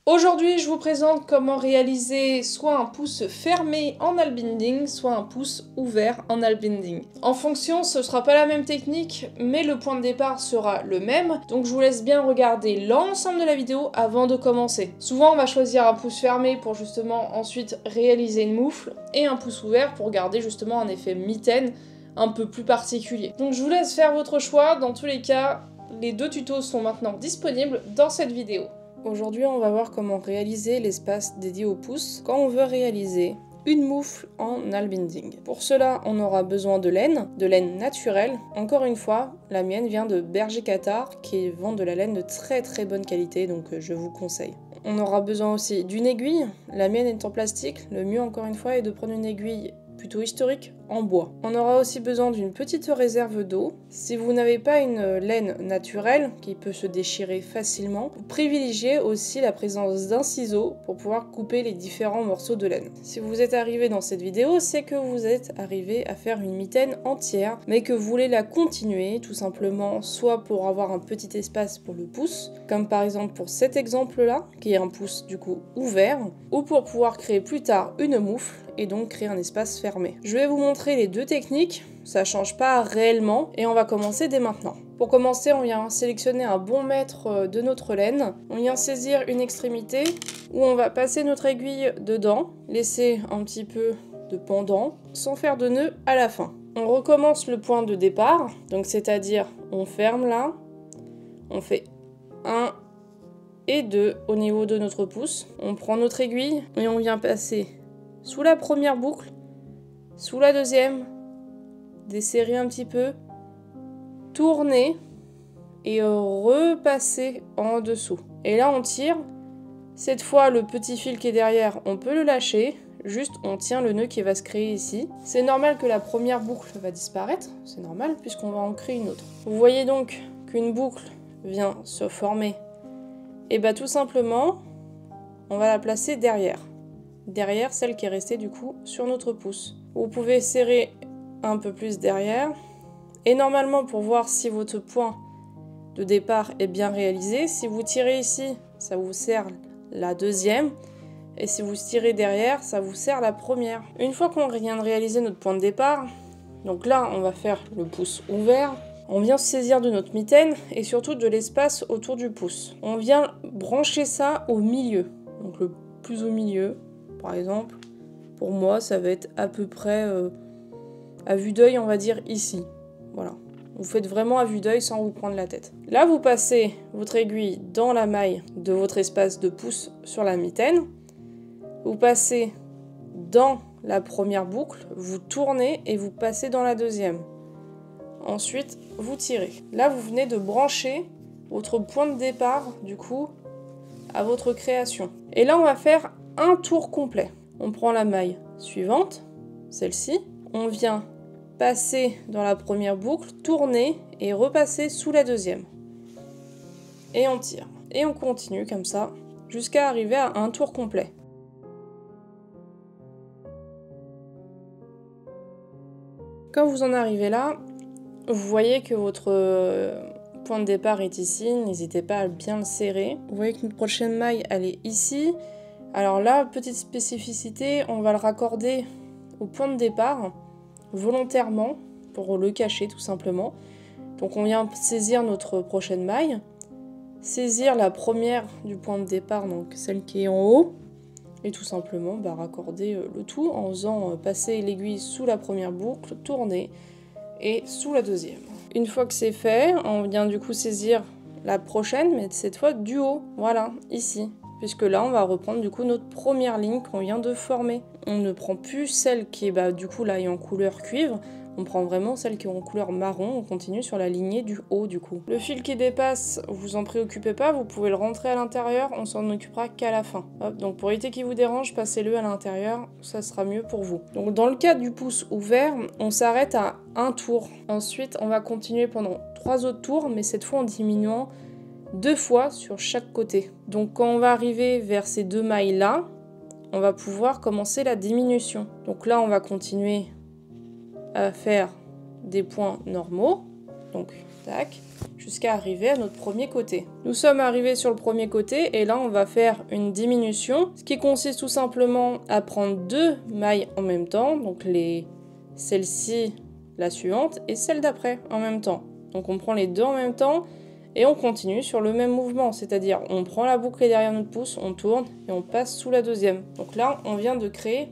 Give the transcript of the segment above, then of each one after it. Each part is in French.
Aujourd'hui, je vous présente comment réaliser soit un pouce fermé en Albinding, soit un pouce ouvert en Albinding. En fonction, ce sera pas la même technique, mais le point de départ sera le même, donc je vous laisse bien regarder l'ensemble de la vidéo avant de commencer. Souvent, on va choisir un pouce fermé pour justement ensuite réaliser une moufle, et un pouce ouvert pour garder justement un effet mitaine un peu plus particulier. Donc je vous laisse faire votre choix, dans tous les cas, les deux tutos sont maintenant disponibles dans cette vidéo. Aujourd'hui, on va voir comment réaliser l'espace dédié au pouce quand on veut réaliser une moufle en albinding. Pour cela, on aura besoin de laine naturelle. Encore une fois, la mienne vient de Berger Cathare qui vend de la laine de très bonne qualité, donc je vous conseille. On aura besoin aussi d'une aiguille. La mienne est en plastique. Le mieux, encore une fois, est de prendre une aiguille plutôt historique en bois. On aura aussi besoin d'une petite réserve d'eau. Si vous n'avez pas une laine naturelle qui peut se déchirer facilement, privilégiez aussi la présence d'un ciseau pour pouvoir couper les différents morceaux de laine. Si vous êtes arrivé dans cette vidéo, c'est que vous êtes arrivé à faire une mitaine entière, mais que vous voulez la continuer tout simplement, soit pour avoir un petit espace pour le pouce, comme par exemple pour cet exemple-là, qui est un pouce du coup ouvert, ou pour pouvoir créer plus tard une moufle et donc créer un espace fermé. Je vais vous montrer les deux techniques, ça change pas réellement et on va commencer dès maintenant. Pour commencer, on vient sélectionner un bon mètre de notre laine, on vient saisir une extrémité où on va passer notre aiguille dedans, laisser un petit peu de pendant sans faire de nœud à la fin. On recommence le point de départ, donc c'est-à-dire on ferme là, on fait 1 et 2 au niveau de notre pouce, on prend notre aiguille et on vient passer sous la première boucle, sous la deuxième, desserrer un petit peu, tourner et repasser en dessous. Et là on tire. Cette fois le petit fil qui est derrière, on peut le lâcher, juste on tient le nœud qui va se créer ici. C'est normal que la première boucle va disparaître, c'est normal puisqu'on va en créer une autre. Vous voyez donc qu'une boucle vient se former. Et bah tout simplement, on va la placer derrière celle qui est restée du coup sur notre pouce. Vous pouvez serrer un peu plus derrière et normalement pour voir si votre point de départ est bien réalisé, si vous tirez ici, ça vous sert la deuxième et si vous tirez derrière, ça vous sert la première. Une fois qu'on vient de réaliser notre point de départ, donc là on va faire le pouce ouvert, on vient se saisir de notre mitaine et surtout de l'espace autour du pouce. On vient brancher ça au milieu, donc le plus au milieu. Par exemple, pour moi, ça va être à peu près à vue d'œil, on va dire ici. Voilà. Vous faites vraiment à vue d'œil sans vous prendre la tête. Là, vous passez votre aiguille dans la maille de votre espace de pouce sur la mitaine. Vous passez dans la première boucle, vous tournez et vous passez dans la deuxième. Ensuite, vous tirez. Là, vous venez de brancher votre point de départ, du coup, à votre création. Et là, on va faire un tour complet. On prend la maille suivante, celle-ci, on vient passer dans la première boucle, tourner et repasser sous la deuxième. Et on tire. Et on continue comme ça jusqu'à arriver à un tour complet. Quand vous en arrivez là, vous voyez que votre point de départ est ici, n'hésitez pas à bien le serrer. Vous voyez que notre prochaine maille, elle est ici. Alors là, petite spécificité, on va le raccorder au point de départ, volontairement, pour le cacher tout simplement. Donc on vient saisir notre prochaine maille, saisir la première du point de départ, donc celle qui est en haut, et tout simplement raccorder le tout en faisant passer l'aiguille sous la première boucle, tourner, et sous la deuxième. Une fois que c'est fait, on vient du coup saisir la prochaine, mais cette fois du haut, voilà, ici. Puisque là, on va reprendre du coup notre première ligne qu'on vient de former. On ne prend plus celle qui est du coup là est en couleur cuivre, on prend vraiment celle qui est en couleur marron, on continue sur la lignée du haut du coup. Le fil qui dépasse, vous en préoccupez pas, vous pouvez le rentrer à l'intérieur, on s'en occupera qu'à la fin. Hop, donc pour éviter qu'il vous dérange, passez-le à l'intérieur, ça sera mieux pour vous. Donc dans le cas du pouce ouvert, on s'arrête à un tour. Ensuite, on va continuer pendant 3 autres tours, mais cette fois en diminuant 2 fois sur chaque côté. Donc quand on va arriver vers ces 2 mailles là, on va pouvoir commencer la diminution. Donc là on va continuer à faire des points normaux, donc tac, jusqu'à arriver à notre premier côté. Nous sommes arrivés sur le premier côté et là on va faire une diminution, ce qui consiste tout simplement à prendre 2 mailles en même temps, donc celle-ci, la suivante et celle d'après en même temps. Donc on prend les deux en même temps et on continue sur le même mouvement, c'est-à-dire on prend la boucle qui est derrière notre pouce, on tourne et on passe sous la deuxième. Donc là on vient de créer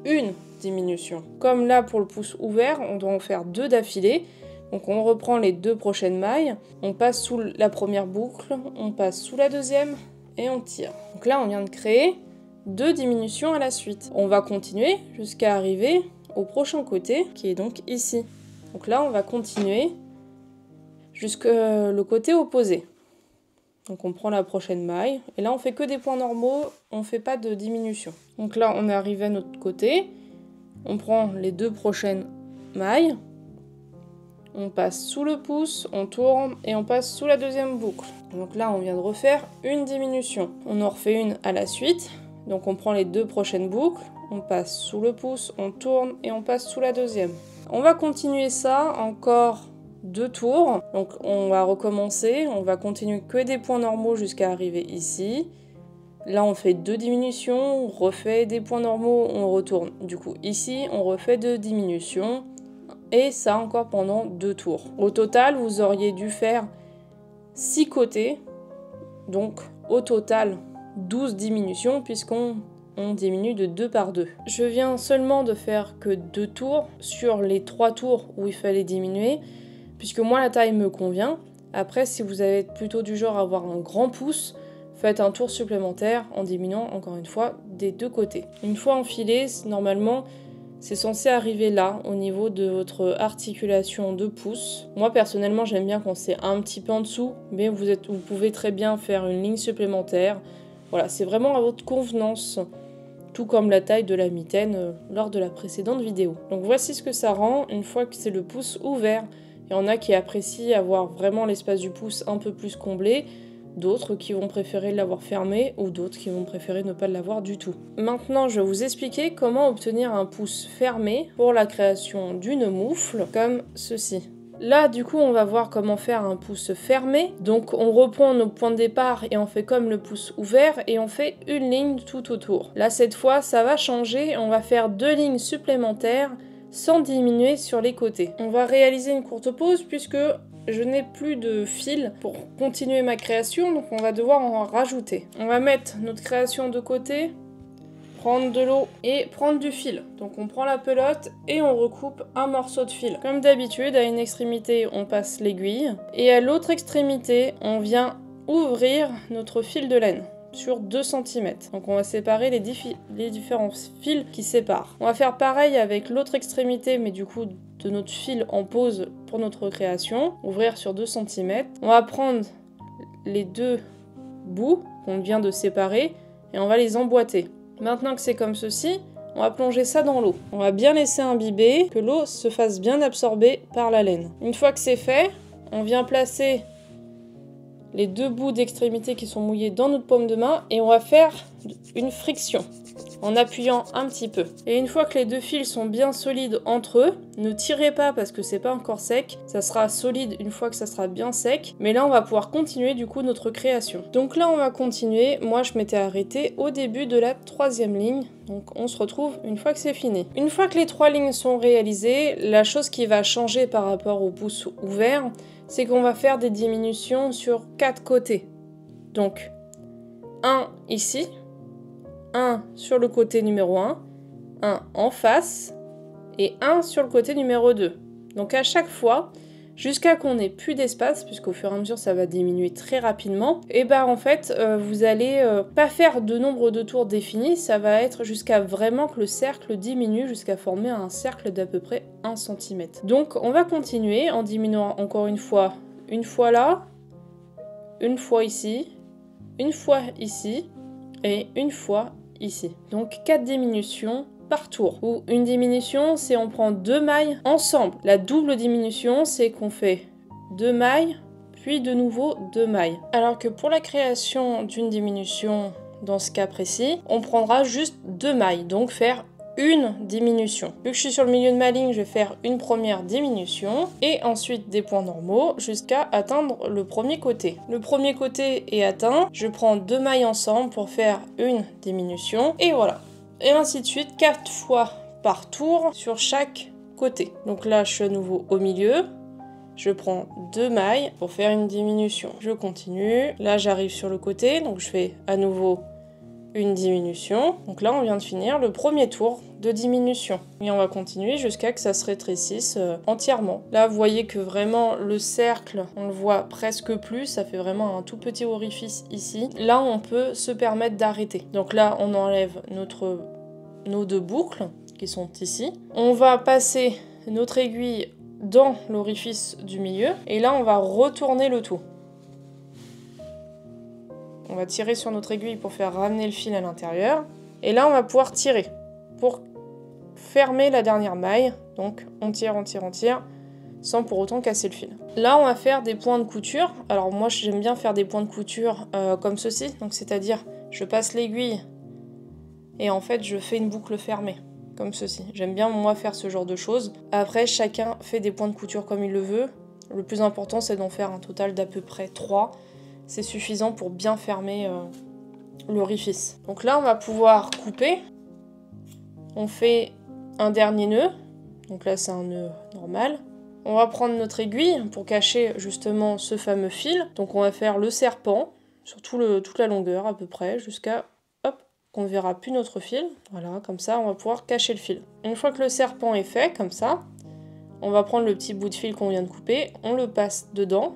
une diminution. Comme là pour le pouce ouvert, on doit en faire 2 d'affilée. Donc on reprend les 2 prochaines mailles, on passe sous la première boucle, on passe sous la deuxième et on tire. Donc là on vient de créer 2 diminutions à la suite. On va continuer jusqu'à arriver au prochain côté qui est donc ici. Donc là on va continuer jusqu'au le côté opposé. Donc on prend la prochaine maille et là on fait que des points normaux, on fait pas de diminution. Donc là on est arrivé à notre côté, on prend les 2 prochaines mailles, on passe sous le pouce, on tourne et on passe sous la deuxième boucle. Donc là on vient de refaire une diminution. On en refait une à la suite, donc on prend les 2 prochaines boucles, on passe sous le pouce, on tourne et on passe sous la deuxième. On va continuer ça encore 2 tours, donc on va recommencer, on va continuer que des points normaux jusqu'à arriver ici. Là on fait 2 diminutions, on refait des points normaux, on retourne du coup ici, on refait 2 diminutions, et ça encore pendant 2 tours. Au total vous auriez dû faire 6 côtés, donc au total 12 diminutions puisqu'on diminue de 2 par 2. Je viens seulement de faire que 2 tours sur les 3 tours où il fallait diminuer, puisque moi la taille me convient. Après, si vous avez plutôt du genre à avoir un grand pouce, faites un tour supplémentaire en diminuant encore une fois des 2 côtés. Une fois enfilé, normalement c'est censé arriver là, au niveau de votre articulation de pouce. Moi personnellement j'aime bien quand c'est un petit peu en dessous, mais vous pouvez très bien faire une ligne supplémentaire. Voilà, c'est vraiment à votre convenance, tout comme la taille de la mitaine lors de la précédente vidéo. Donc voici ce que ça rend une fois que c'est le pouce ouvert. Il y en a qui apprécient avoir vraiment l'espace du pouce un peu plus comblé, d'autres qui vont préférer l'avoir fermé ou d'autres qui vont préférer ne pas l'avoir du tout. Maintenant, je vais vous expliquer comment obtenir un pouce fermé pour la création d'une moufle comme ceci. Là, du coup, on va voir comment faire un pouce fermé. Donc, on reprend nos points de départ et on fait comme le pouce ouvert et on fait une ligne tout autour. Là, cette fois, ça va changer. On va faire 2 lignes supplémentaires sans diminuer sur les côtés. On va réaliser une courte pause puisque je n'ai plus de fil pour continuer ma création, donc on va devoir en rajouter. On va mettre notre création de côté, prendre de l'eau et prendre du fil. Donc on prend la pelote et on recoupe un morceau de fil. Comme d'habitude, à une extrémité, on passe l'aiguille et à l'autre extrémité, on vient ouvrir notre fil de laine sur 2 cm. Donc on va séparer les différents fils qui séparent. On va faire pareil avec l'autre extrémité, mais du coup de notre fil en pause pour notre création. Ouvrir sur 2 cm. On va prendre les 2 bouts qu'on vient de séparer et on va les emboîter. Maintenant que c'est comme ceci, on va plonger ça dans l'eau. On va bien laisser imbiber, que l'eau se fasse bien absorber par la laine. Une fois que c'est fait, on vient placer les 2 bouts d'extrémité qui sont mouillés dans notre paume de main et on va faire une friction en appuyant un petit peu. Et une fois que les 2 fils sont bien solides entre eux, ne tirez pas parce que c'est pas encore sec, ça sera solide une fois que ça sera bien sec, mais là on va pouvoir continuer du coup notre création. Donc là on va continuer, moi je m'étais arrêtée au début de la 3e ligne, donc on se retrouve une fois que c'est fini. Une fois que les 3 lignes sont réalisées, la chose qui va changer par rapport au pouce ouvert, c'est qu'on va faire des diminutions sur 4 côtés. Donc, un ici, un sur le côté numéro 1, un en face et un sur le côté numéro 2. Donc à chaque fois, jusqu'à qu'on n'ait plus d'espace, puisqu'au fur et à mesure ça va diminuer très rapidement, et ben en fait vous allez pas faire de nombre de tours définis, ça va être jusqu'à vraiment que le cercle diminue jusqu'à former un cercle d'à peu près 1 cm. Donc on va continuer en diminuant encore une fois là, une fois ici, une fois ici et une fois ici. Donc 4 diminutions par tour. Ou une diminution, c'est on prend 2 mailles ensemble. La double diminution, c'est qu'on fait 2 mailles, puis de nouveau 2 mailles. Alors que pour la création d'une diminution, dans ce cas précis, on prendra juste 2 mailles, donc faire une diminution. Vu que je suis sur le milieu de ma ligne, je vais faire une première diminution et ensuite des points normaux jusqu'à atteindre le premier côté. Le premier côté est atteint, je prends 2 mailles ensemble pour faire une diminution et voilà. Et ainsi de suite, 4 fois par tour sur chaque côté. Donc là, je suis à nouveau au milieu. Je prends 2 mailles pour faire une diminution. Je continue. Là, j'arrive sur le côté, donc je fais à nouveau une diminution. Donc là, on vient de finir le premier tour de diminution. Et on va continuer jusqu'à que ça se rétrécisse entièrement. Là, vous voyez que vraiment le cercle, on le voit presque plus. Ça fait vraiment un tout petit orifice ici. Là, on peut se permettre d'arrêter. Donc là, on enlève nos 2 boucles qui sont ici. On va passer notre aiguille dans l'orifice du milieu et là on va retourner le tout. On va tirer sur notre aiguille pour faire ramener le fil à l'intérieur et là on va pouvoir tirer pour fermer la dernière maille. Donc on tire, on tire, on tire sans pour autant casser le fil. Là on va faire des points de couture. Alors moi j'aime bien faire des points de couture comme ceci, donc c'est-à-dire je passe l'aiguille et en fait je fais une boucle fermée. Comme ceci. J'aime bien moi faire ce genre de choses. Après, chacun fait des points de couture comme il le veut. Le plus important, c'est d'en faire un total d'à peu près 3. C'est suffisant pour bien fermer l'orifice. Donc là, on va pouvoir couper. On fait un dernier nœud. Donc là, c'est un nœud normal. On va prendre notre aiguille pour cacher justement ce fameux fil. Donc on va faire le serpent sur toute la longueur à peu près jusqu'à qu'on ne verra plus notre fil. Voilà, comme ça, on va pouvoir cacher le fil. Une fois que le serpent est fait, comme ça, on va prendre le petit bout de fil qu'on vient de couper, on le passe dedans,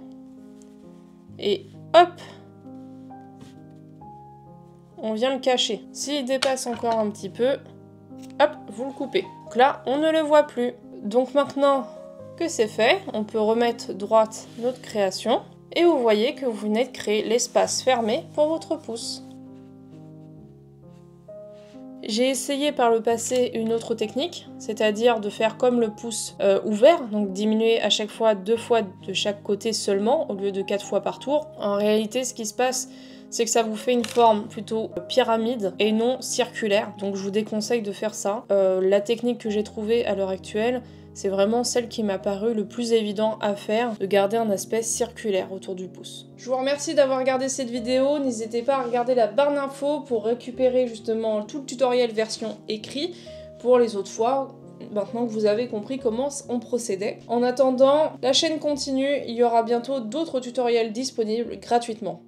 et hop, on vient le cacher. S'il dépasse encore un petit peu, hop, vous le coupez. Donc là, on ne le voit plus. Donc maintenant que c'est fait, on peut remettre droite notre création, et vous voyez que vous venez de créer l'espace fermé pour votre pouce. J'ai essayé par le passé une autre technique, c'est-à-dire de faire comme le pouce ouvert, donc diminuer à chaque fois 2 fois de chaque côté seulement, au lieu de 4 fois par tour. En réalité, ce qui se passe, c'est que ça vous fait une forme plutôt pyramide et non circulaire, donc je vous déconseille de faire ça. La technique que j'ai trouvée à l'heure actuelle, c'est vraiment celle qui m'a paru le plus évident à faire, de garder un aspect circulaire autour du pouce. Je vous remercie d'avoir regardé cette vidéo, n'hésitez pas à regarder la barre d'infos pour récupérer justement tout le tutoriel version écrit pour les autres fois, maintenant que vous avez compris comment on procédait. En attendant, la chaîne continue, il y aura bientôt d'autres tutoriels disponibles gratuitement.